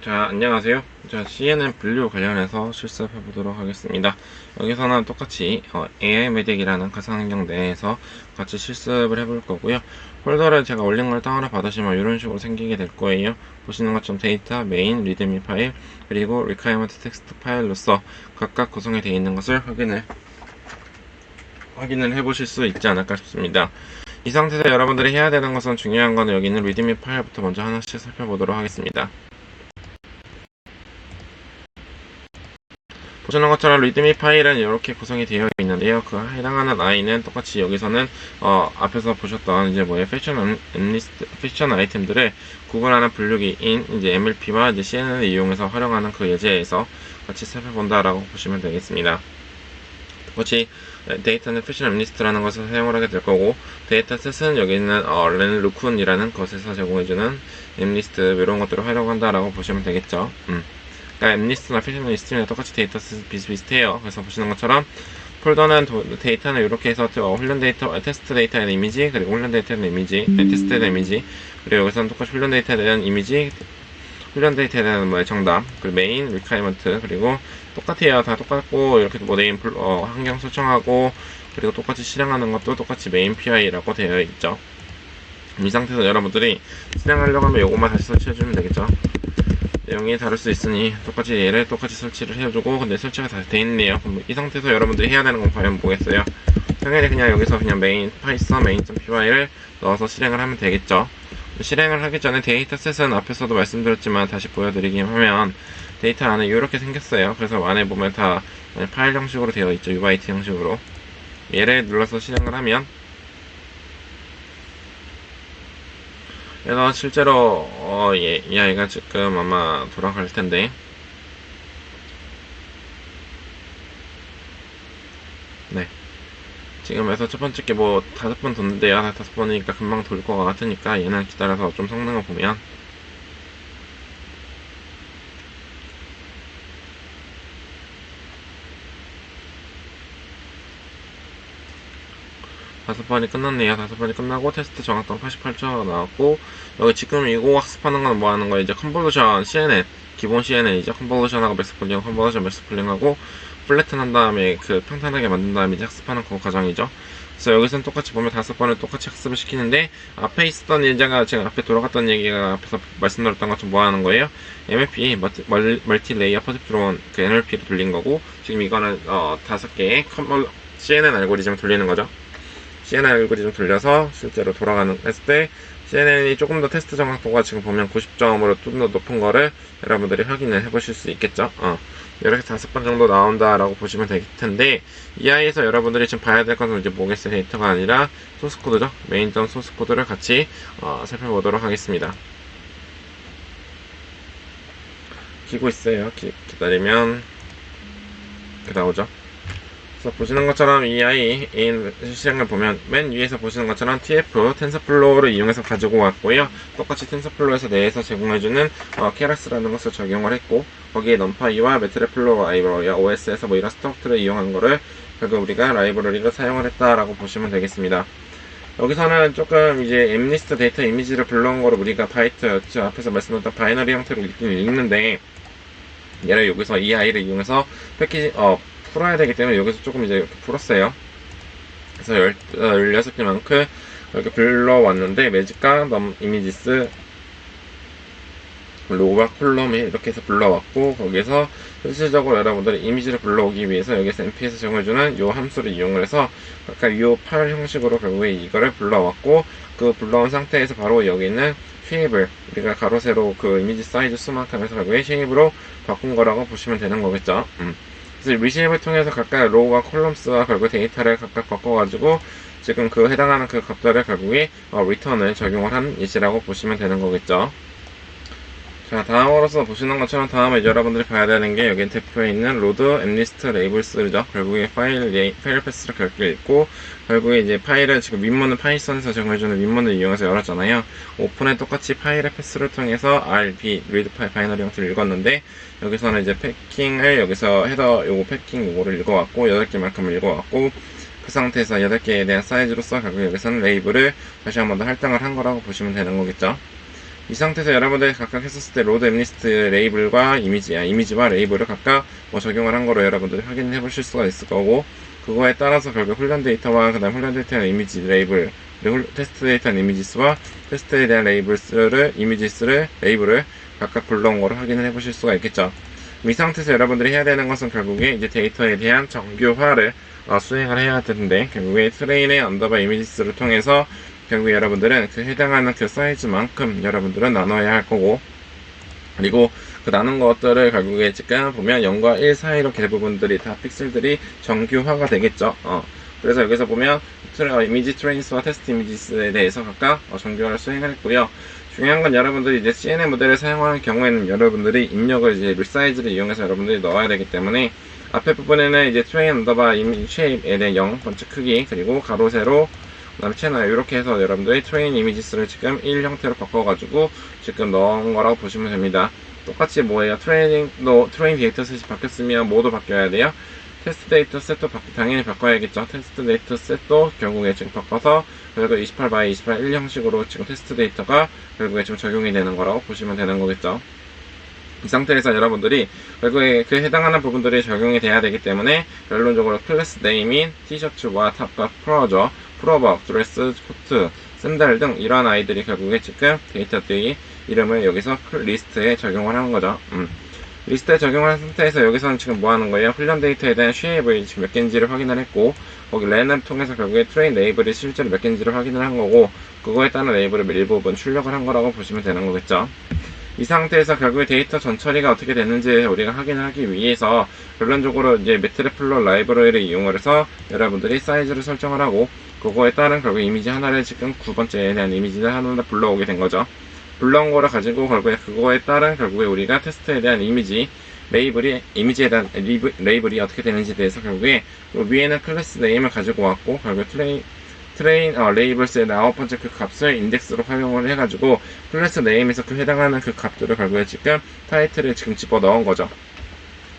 자, 안녕하세요. 자, CNN 분류 관련해서 실습해 보도록 하겠습니다. 여기서는 똑같이 AI 메딕이라는 가상환경 내에서 같이 실습을 해볼 거고요. 폴더를 제가 올린 걸 다운을 받으시면 이런 식으로 생기게 될 거예요. 보시는 것처럼 데이터, 메인, 리드미 파일, 그리고 리퀘어먼트 텍스트 파일로서 각각 구성이 되어 있는 것을 확인을 해보실 수 있지 않을까 싶습니다. 이 상태에서 여러분들이 해야 되는 것은, 중요한 거는 여기 있는 리드미 파일부터 먼저 하나씩 살펴보도록 하겠습니다. 보시는 것처럼 리드미 파일은 이렇게 구성이 되어 있는데요. 그 해당하는 아이는 똑같이 여기서는 앞에서 보셨던 이제 패션 아이템들을 구분하는 분류기인 이제 MLP와 이제 CNN을 이용해서 활용하는 그 예제에서 같이 살펴본다라고 보시면 되겠습니다. 똑같이 데이터는 패션 엠리스트라는 것을 사용을 하게 될 거고, 데이터셋은 여기 있는 렌루쿤이라는 것에서 제공해주는 엠리스트 이런 것들을 활용한다라고 보시면 되겠죠. 그러니까 엠리스트나 패션 리스트랑 똑같이 데이터셋 비슷비슷해요. 그래서 보시는 것처럼 폴더는 데이터는 이렇게 해서 훈련 데이터, 테스트 데이터에 대한 이미지, 그리고 훈련 데이터에 대한 이미지, 테스트에 대한 이미지, 그리고 여기서는 똑같이 훈련 데이터에 대한 이미지, 훈련 데이터에 대한 정답, 그리고 메인, 리퀘어먼트, 그리고 똑같아요. 다 똑같고, 이렇게 네임, 환경 설정하고, 그리고 똑같이 실행하는 것도 똑같이 메인 PI라고 되어 있죠. 이 상태에서 여러분들이 실행하려고 하면 요것만 다시 설치해주면 되겠죠. 내용이 다를 수 있으니 똑같이 얘를 똑같이 설치를 해주고, 근데 설치가 다 돼있네요. 그럼 이 상태에서 여러분들이 해야 되는 건 과연 뭐겠어요? 당연히 그냥 여기서 그냥 메인 파이썬 main.py를 넣어서 실행을 하면 되겠죠. 실행을 하기 전에 데이터셋은 앞에서도 말씀드렸지만 다시 보여드리긴 하면, 데이터 안에 이렇게 생겼어요. 그래서 안에 보면 다 파일 형식으로 되어 있죠. UBIT 형식으로. 얘를 눌러서 실행을 하면, 그래서 실제로 이 아이가 지금 아마 돌아갈 텐데, 네, 지금에서 첫 번째 게 뭐 5번 뒀는데요. 5번이니까 금방 돌 것 같으니까 얘는 기다려서 좀 성능을 보면, 다섯 번이 끝났네요. 5번이 끝나고 테스트 정확도는 88초 나왔고, 여기 지금 이거 학습하는 건 뭐 하는 거예요? 이제 컨볼루션 CNN, 기본 CNN이죠. 컨볼루션하고 매스플링, 컨볼루션 매스플링하고 플래튼 한 다음에 그 평탄하게 만든 다음에 이제 학습하는 그 과정이죠. 그래서 여기서는 똑같이 보면 5번을 똑같이 학습을 시키는데, 앞에 있었던 예제가, 제가 앞에 돌아갔던 얘기가 앞에서 말씀드렸던 것처럼 뭐 하는 거예요? MLP, 멀티 레이어 퍼셉트론 그 NLP로 돌린 거고, 지금 이거는 5개의 CNN 알고리즘을 돌리는 거죠. CNN 알고리즘 돌려서 실제로 돌아가는 했을 때, CNN이 조금 더 테스트 정확도가 지금 보면 90점으로 좀 더 높은 거를 여러분들이 확인을 해보실 수 있겠죠. 이렇게 5번 정도 나온다라고 보시면 될 텐데, 이 아이에서 여러분들이 지금 봐야 될 것은 이제 뭐겠어요? 데이터가 아니라 소스코드죠. 메인.점 소스코드를 같이 살펴보도록 하겠습니다. 키고 있어요. 기다리면 나오죠. 보시는 것처럼 이 아이 실행을 보면 맨 위에서 보시는 것처럼 TF 텐서플로우를 이용해서 가지고 왔고요. 똑같이 텐서플로우에서 내에서 제공해주는 케라스라는 것을 적용을 했고, 거기에 넘파이와 매트랩플로우 라이브러리와 OS에서 뭐 이런 스트럭트를 이용한 거를 결국 우리가 라이브러리를 사용을 했다라고 보시면 되겠습니다. 여기서는 조금 이제 엠리스트 데이터 이미지를 불러온 거를 우리가 바이트였죠. 앞에서 말씀드렸던 바이너리 형태로 읽는데, 얘를 여기서 이 아이를 이용해서 패키지 풀어야 되기 때문에 여기서 조금 이제 이렇게 풀었어요. 그래서 16개만큼 이렇게 불러왔는데, 매직과 이미지스, 로우와 콜럼이 이렇게 해서 불러왔고, 거기에서 실질적으로 여러분들이 이미지를 불러오기 위해서 여기서 np에서 제공해주는 이 함수를 이용을 해서 아까 이 파일 형식으로 결국에 이거를 불러왔고, 그 불러온 상태에서 바로 여기 있는 쉐입을 우리가 가로 세로 그 이미지 사이즈 수만큼 해서 결국에 쉐입으로 바꾼 거라고 보시면 되는 거겠죠. 그래서 리쉐입을 통해서 각각 로우와 콜럼스와 결국 데이터를 각각 바꿔가지고 지금 그 해당하는 그 값들을 결국에 리턴을 적용을 한 예시라고 보시면 되는 거겠죠. 자, 다음으로서 보시는 것처럼 다음에 여러분들이 봐야 되는 게 여기 대표에 있는 로드 엠리스트 레이블스죠. 결국에 파일 패스를 결국에 읽고, 결국에 이제 파일을 지금 윈문은 파이썬에서 제공해주는 윈문을 이용해서 열었잖아요. 오픈에 똑같이 파일의 패스를 통해서 RB, 리드 파일 바이너리 형태를 읽었는데, 여기서는 이제 패킹을 여기서 헤더 요거 패킹 요거를 읽어왔고, 8개만큼을 읽어왔고, 그 상태에서 8개에 대한 사이즈로서 결국 여기서는 레이블을 다시 한 번 더 할당을 한 거라고 보시면 되는 거겠죠. 이 상태에서 여러분들이 각각 했었을 때 로드 엠리스트 레이블과 이미지와 레이블을 각각 뭐 적용을 한 거로 여러분들이 확인해 보실 수가 있을 거고, 그거에 따라서 결국 훈련 데이터와 그 다음 훈련 데이터에 대한 이미지 레이블, 그리고 테스트 데이터에 대한 이미지스와 테스트에 대한 이미지스를 레이블을 각각 불러온 거로 확인을 해 보실 수가 있겠죠. 이 상태에서 여러분들이 해야 되는 것은 결국에 이제 데이터에 대한 정규화를 수행을 해야 되는데, 결국에 트레인의 언더바 이미지스를 통해서 결국 여러분들은 그 해당하는 그 사이즈만큼 여러분들은 나눠야 할 거고, 그리고 그 나눈 것들을 결국에 지금 보면 0과 1 사이로 대부분들이 다 픽셀들이 정규화가 되겠죠. 그래서 여기서 보면 이미지 트레인스와 테스트 이미지스에 대해서 각각 정규화를 수행을 했고요. 중요한 건 여러분들이 이제 CNN 모델을 사용하는 경우에는 여러분들이 입력을 이제 리사이즈를 이용해서 여러분들이 넣어야 되기 때문에, 앞에 부분에는 이제 트레인 언더바 이미지 쉐입에 대한 0 번째 크기, 그리고 가로 세로 그 다음에 채널, 이렇게 해서 여러분들이 트레인 이미지스를 지금 1 형태로 바꿔가지고 지금 넣은 거라고 보시면 됩니다. 똑같이 뭐예요? 트레인 데이터셋이 바뀌었으면 뭐도 바뀌어야 돼요? 테스트 데이터셋도 당연히 바꿔야겠죠. 테스트 데이터셋도 결국에 지금 바꿔서 결국 28 28 1 형식으로 지금 테스트 데이터가 결국에 지금 적용이 되는 거라고 보시면 되는 거겠죠. 이 상태에서 여러분들이 결국에 그 해당하는 부분들이 적용이 돼야 되기 때문에, 결론적으로 클래스 네임인 티셔츠와 탑과 풀오버, 드레스, 코트, 샌들 등 이러한 아이들이 결국에 지금 데이터들이 이름을 여기서 리스트에 적용을 하는 거죠. 리스트에 적용을 한 상태에서 여기서는 지금 뭐 하는 거예요? 훈련 데이터에 대한 쉐입을 지금 몇 개인지를 확인을 했고, 거기 랜을 통해서 결국에 트레인 레이블이 실제로 몇 개인지를 확인을 한 거고, 그거에 따른 레이블을 일부분 출력을 한 거라고 보시면 되는 거겠죠. 이 상태에서 결국에 데이터 전처리가 어떻게 됐는지 우리가 확인을 하기 위해서 결론적으로 이제 매트랩플로 라이브러리를 이용해서 여러분들이 사이즈를 설정을 하고, 그거에 따른 결국 이미지 하나를 지금 9번째에 대한 이미지를 하나를 불러오게 된 거죠. 불러온 거를 가지고 결국에 그거에 따른 결국에 우리가 테스트에 대한 이미지에 대한 레이블이 어떻게 되는지에 대해서 결국에 위에는 클래스 네임을 가지고 왔고, 결국에 트레인 레이블스의 9번째 그 값을 인덱스로 활용을 해가지고 클래스 네임에서 그 해당하는 그 값들을 결국에 지금 타이틀에 지금 집어넣은 거죠.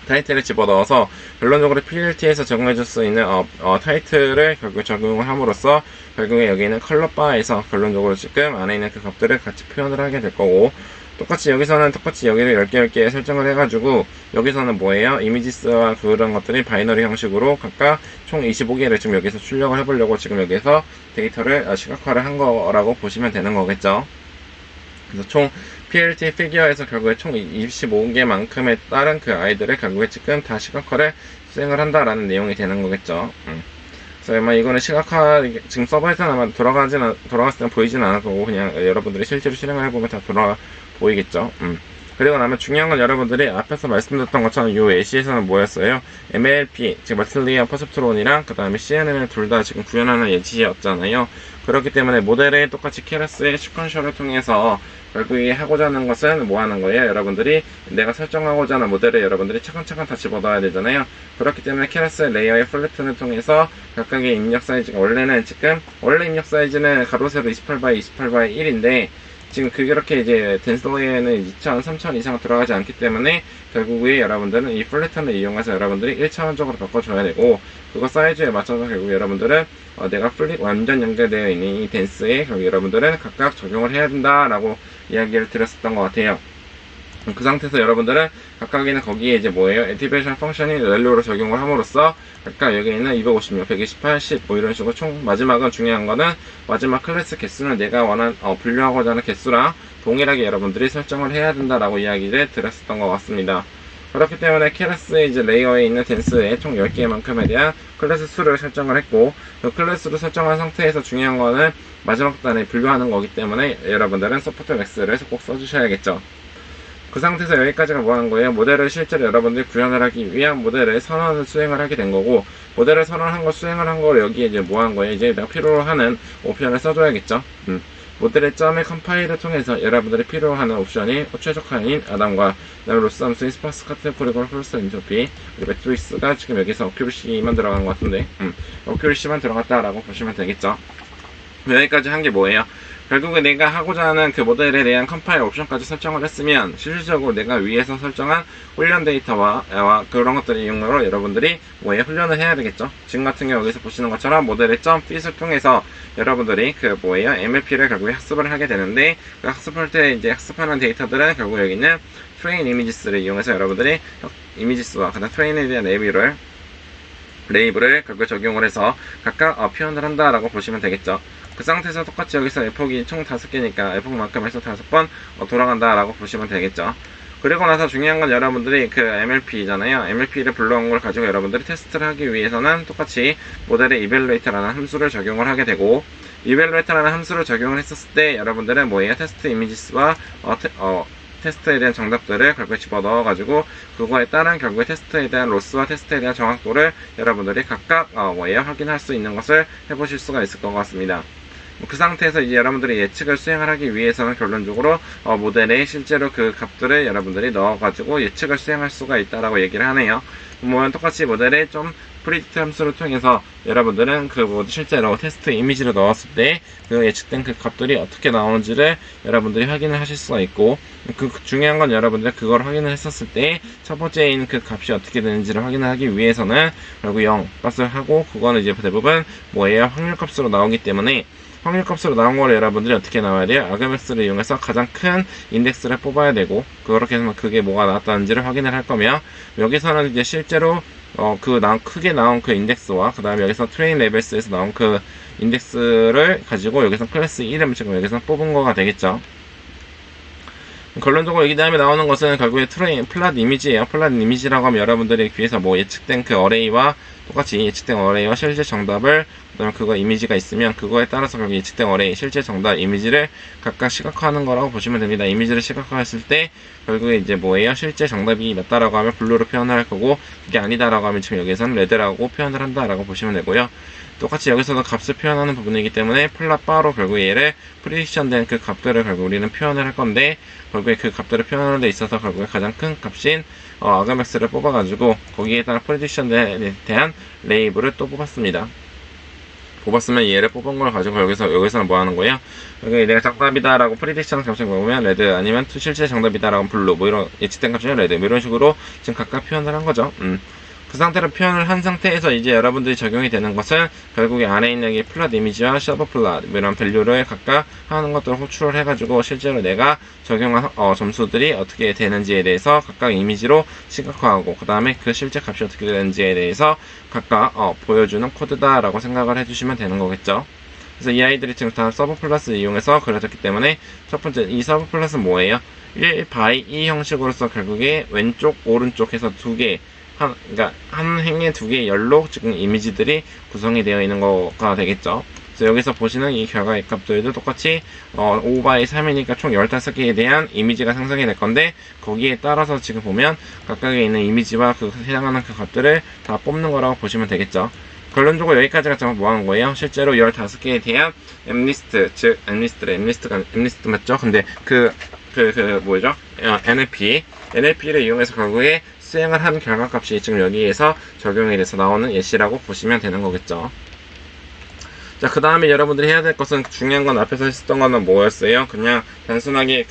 타이틀을 집어넣어서 결론적으로 PLT에서 적용해줄 수 있는 타이틀을 결국에 적용을 함으로써 결국에 여기는 컬러바에서 결론적으로 지금 안에 있는 그 값들을 같이 표현을 하게 될 거고, 똑같이 여기서는 여기를 10개 설정을 해가지고, 여기서는 뭐예요? 이미지스와 그런 것들이 바이너리 형식으로 각각 총 25개를 지금 여기서 출력을 해보려고 지금 여기서 데이터를 시각화를 한 거라고 보시면 되는 거겠죠. 그래서 총 PLT 피규어에서 결국에 총 25개만큼에 따른 그 아이들을 결국에 지금 다 시각화를 수행을 한다라는 내용이 되는 거겠죠. 그래서 아마 이거는 시각화 지금 서버에서는 아마 돌아갔을 때는 보이진 않을 거고, 그냥 여러분들이 실제로 실행을 해보면 다 보이겠죠. 그리고 나면 중요한 건 여러분들이 앞에서 말씀드렸던 것처럼 이 예시에서는 뭐였어요? MLP, 즉 멀티리얼 퍼셉트론이랑 그 다음에 CNN을 둘 다 지금 구현하는 예시였잖아요. 그렇기 때문에 모델에 똑같이 케라스의 시퀀셜을 통해서 결국에 하고자 하는 것은 뭐 하는 거예요? 여러분들이 내가 설정하고자 하는 모델에 여러분들이 차근차근 다 집어넣어야 되잖아요. 그렇기 때문에 케라스의 레이어의 플래튼을 통해서 각각의 입력 사이즈가 원래 입력 사이즈는 가로 세로 28 x 1인데 지금 그렇게 이제 덴슬레이어에는 2000, 3000 이상 들어가지 않기 때문에 결국에 여러분들은 이 플래튼을 이용해서 여러분들이 1차원적으로 바꿔줘야 되고, 그거 사이즈에 맞춰서 결국 여러분들은 내가 완전 연결되어 있는 이 댄스에 결국 여러분들은 각각 적용을 해야 된다라고 이야기를 드렸었던 것 같아요. 그 상태에서 여러분들은 각각에는 거기에 이제 뭐예요? 액티베이션 펑션이 밸류로 적용을 함으로써 각각 여기 있는 256, 128, 10 뭐 이런 식으로 총 마지막은 중요한 거는 마지막 클래스 개수는 내가 분류하고자 하는 개수랑 동일하게 여러분들이 설정을 해야 된다라고 이야기를 드렸었던 것 같습니다. 그렇기 때문에 클래스의 이제 레이어에 있는 댄스에 총 10개만큼에 대한 클래스 수를 설정을 했고, 그 클래스를 설정한 상태에서 중요한 거는 마지막 단에 분류하는 거기 때문에 여러분들은 서포트 맥스를 꼭 써주셔야겠죠. 그 상태에서 여기까지가 뭐 하는 거예요? 모델을 실제로 여러분들이 구현을 하기 위한 모델의 선언을 수행을 하게 된 거고, 모델을 선언한 거 수행을 한 거를 여기에 이제 뭐 한 거예요? 이제 내가 필요로 하는 옵션을 써줘야겠죠. 모델의 점의 컴파일을 통해서 여러분들이 필요로 하는 옵션이 최적화인 아담과 그다음에 로스함수, 스파스, 카트, 포리곤, 플러스, 인터피, 그리고 매트릭스가 지금 여기서 어큐리시만 들어간 것 같은데 어큐리시만 들어갔다라고 보시면 되겠죠. 여기까지 한 게 뭐예요? 결국에 내가 하고자 하는 그 모델에 대한 컴파일 옵션까지 설정을 했으면 실질적으로 내가 위에서 설정한 훈련 데이터와 그런 것들을 이용으로 여러분들이 뭐에 훈련을 해야 되겠죠. 지금 같은 경우 여기서 보시는 것처럼 모델의 .fit을 통해서 여러분들이 그 뭐예요 MLP를 결국에 학습을 하게 되는데, 그 학습할 때 이제 학습하는 데이터들은 결국 여기 있는 트레인 이미지스를 이용해서 여러분들이 이미지스와 그다음 트레인에 대한 레이블을 결국에 적용을 해서 각각 표현을 한다라고 보시면 되겠죠. 그 상태에서 똑같이 여기서 에폭이 총 5개니까 에폭만큼 해서 5번 돌아간다 라고 보시면 되겠죠. 그리고 나서 중요한 건 여러분들이 그 MLP잖아요. MLP를 불러온 걸 가지고 여러분들이 테스트를 하기 위해서는 똑같이 모델의 evaluate라는 함수를 적용을 하게 되고, evaluate라는 함수를 적용을 했었을 때 여러분들은 뭐예요? 테스트 이미지스와 테스트에 대한 정답들을 결국에 집어넣어 가지고 그거에 따른 결국에 테스트에 대한 로스와 테스트에 대한 정확도를 여러분들이 각각 확인할 수 있는 것을 해보실 수가 있을 것 같습니다. 그 상태에서 이제 여러분들이 예측을 수행을 하기 위해서는 결론적으로 모델에 실제로 그 값들을 여러분들이 넣어가지고 예측을 수행할 수가 있다라고 얘기를 하네요. 보면 똑같이 모델에 좀 프리딕트 함수를 통해서 여러분들은 그 실제로 테스트 이미지를 넣었을 때 그 예측된 그 값들이 어떻게 나오는지를 여러분들이 확인을 하실 수가 있고, 그 중요한 건 여러분들 그걸 확인을 했었을 때 첫 번째인 그 값이 어떻게 되는지를 확인을 하기 위해서는 결국 0 값을 하고, 그거는 이제 대부분 뭐예요? 확률 값으로 나오기 때문에 확률 값으로 나온 거를 여러분들이 어떻게 나와야 돼요? 아그맥스를 이용해서 가장 큰 인덱스를 뽑아야 되고, 그렇게 해서 그게 뭐가 나왔다는지를 확인을 할 거며, 여기서는 이제 실제로 크게 나온 그 인덱스와 그 다음에 여기서 트레인 레벨스에서 나온 그 인덱스를 가지고 여기서 클래스 이름 지금 여기서 뽑은 거가 되겠죠. 결론적으로 이 다음에 나오는 것은 결국에 플랫 이미지예요. 플랫 이미지라고 하면 여러분들이 귀에서 뭐 예측된 그 어레이와 똑같이 예측된 어레이와 실제 정답을, 그다음에 그거 이미지가 있으면 그거에 따라서 결국 예측된 어레이 실제 정답 이미지를 각각 시각화하는 거라고 보시면 됩니다. 이미지를 시각화했을 때 결국에 이제 뭐예요? 실제 정답이 맞다라고 하면 블루로 표현을 할 거고, 그게 아니다라고 하면 지금 여기서는 레드라고 표현을 한다라고 보시면 되고요. 똑같이 여기서도 값을 표현하는 부분이기 때문에 플랫 바로 결국에 얘를 프리딕션 된 그 값들을 결국 우리는 표현을 할 건데, 결국에 그 값들을 표현하는 데 있어서 결국에 가장 큰 값인 아그맥스를 뽑아가지고 거기에 따른 프리딕션에 대한 레이블을 또 뽑았습니다. 뽑았으면 얘를 뽑은 걸 가지고 여기서는 뭐 하는 거예요? 여기 내가 정답이다라고 프리딕션 값을 보면 레드, 아니면 실제 정답이다라고 블루, 뭐 이런 예측된 값이면 레드, 뭐 이런 식으로 지금 각각 표현을 한 거죠. 그 상태로 표현을 한 상태에서 이제 여러분들이 적용이 되는 것은 결국에 안에 있는 이 플랫 이미지와 셔버 플랫 이런 밸류를 각각 하는 것들을 호출을 해가지고 실제로 내가 적용한 점수들이 어떻게 되는지에 대해서 각각 이미지로 시각화하고, 그 다음에 그 실제 값이 어떻게 되는지에 대해서 각각 보여주는 코드다라고 생각을 해주시면 되는 거겠죠. 그래서 이 아이들이 지금 다 서브 플러스를 이용해서 그려졌기 때문에 첫 번째 이 서브 플러스는 뭐예요? 1by 2 형식으로서 결국에 왼쪽 오른쪽 해서 두 개, 그러니까 한 행에 두 개의 열로 지금 이미지들이 구성이 되어 있는 거가 되겠죠. 그래서 여기서 보시는 이 결과의 값들도 똑같이 5by 3이니까 총 15개에 대한 이미지가 생성이 될 건데, 거기에 따라서 지금 보면 각각에 있는 이미지와 그 해당하는 그 값들을 다 뽑는 거라고 보시면 되겠죠. 결론적으로 여기까지가 정말 뭐 하는 거예요? 실제로 15개에 대한 엠리스트, 즉 엠리스트 맞죠? 근데 뭐죠? NLP를 이용해서 결국에 수행을 한 결과값이 지금 여기에서 적용이 돼서 나오는 예시라고 보시면 되는 거겠죠. 자, 그 다음에 여러분들이 해야 될 것은, 중요한 건 앞에서 했었던 거는 뭐였어요? 그냥 단순하게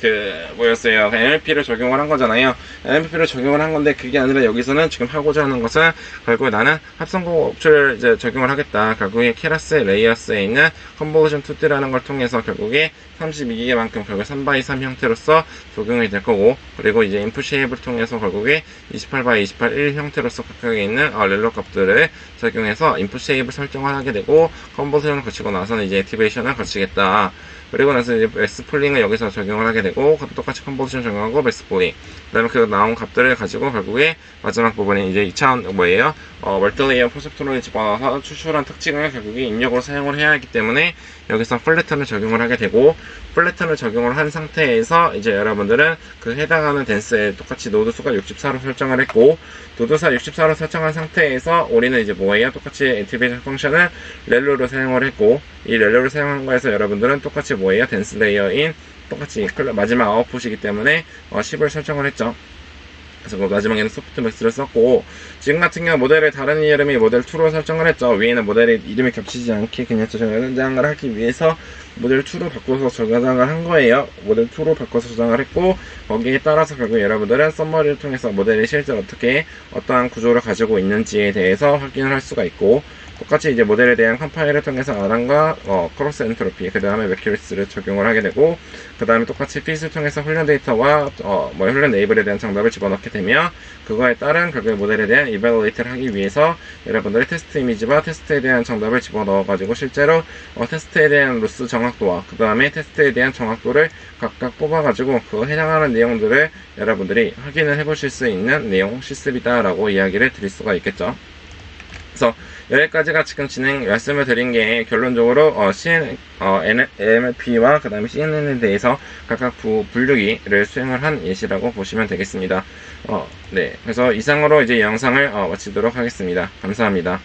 뭐였어요? NLP를 적용을 한 거잖아요. NLP를 적용을 한 건데, 그게 아니라 여기서는 지금 하고자 하는 것은 결국에 나는 합성고 업체를 이제 적용을 하겠다. 결국에 케라스 레이어스에 있는 컨버전 투디라는 걸 통해서 결국에 32기가만큼 결국 3x3 형태로서 적용이 될 거고, 그리고 이제 인풋 쉐입을 통해서 결국에 28x28 1 형태로서 각각에 있는 렐로 값들을 적용해서 인풋 쉐입을 설정을 하게 되고, 컨버전을 거치고 나서는 이제 액티베이션을 거치겠다. 그리고 나서 이제 맥스폴링을 여기서 적용을 하게 되고, 똑같이 컨버전 적용하고 맥스폴링, 그 다음에 그 나온 값들을 가지고 결국에 마지막 부분에 이제 2차원 뭐예요? 멀티레이어 퍼셉트론을 집어넣어서 추출한 특징을 결국에 입력으로 사용을 해야 하기 때문에 여기서 플래턴을 적용을 하게 되고, 플래턴을 적용을 한 상태에서 이제 여러분들은 그 해당하는 댄스에 똑같이 노드 수가 64로 설정을 했고, 노드수 64로 설정한 상태에서 우리는 이제 뭐예요? 똑같이 액티베이션 펑션을 렐로로 사용을 했고, 이 렐로를 사용한 거에서 여러분들은 똑같이 뭐예요? 댄스 레이어인 똑같이 마지막 아웃풋이기 때문에 10을 설정을 했죠. 그래서 그 마지막에는 소프트맥스를 썼고, 지금 같은 경우 모델을 다른 이름의 모델 2로 설정을 했죠. 위에는 모델의 이름이 겹치지 않게 그냥 저장을 하기 위해서 모델 2로 바꿔서 저장을 한 거예요. 모델 2로 바꿔서 저장을 했고, 거기에 따라서 결국 여러분들은 썸머리를 통해서 모델이 실제로 어떻게 어떠한 구조를 가지고 있는지에 대해서 확인을 할 수가 있고, 똑같이 이제 모델에 대한 컴파일을 통해서 아랑과 크로스 엔트로피, 그 다음에 매큐리스를 적용을 하게 되고, 그 다음에 똑같이 핏을 통해서 훈련 데이터와 훈련 레이블에 대한 정답을 집어넣게 되며, 그거에 따른 결국 모델에 대한 이발루에이트를 하기 위해서 여러분들의 테스트 이미지와 테스트에 대한 정답을 집어넣어가지고 실제로 테스트에 대한 로스 정확도와 그 다음에 테스트에 대한 정확도를 각각 뽑아가지고 그 해당하는 내용들을 여러분들이 확인을 해보실 수 있는 내용 실습이다라고 이야기를 드릴 수가 있겠죠. 그래서 여기까지가 지금 말씀을 드린 게 결론적으로 NLP와 그 다음에 CNN에 대해서 각각 분류기를 수행을 한 예시라고 보시면 되겠습니다. 네. 그래서 이상으로 이제 영상을 마치도록 하겠습니다. 감사합니다.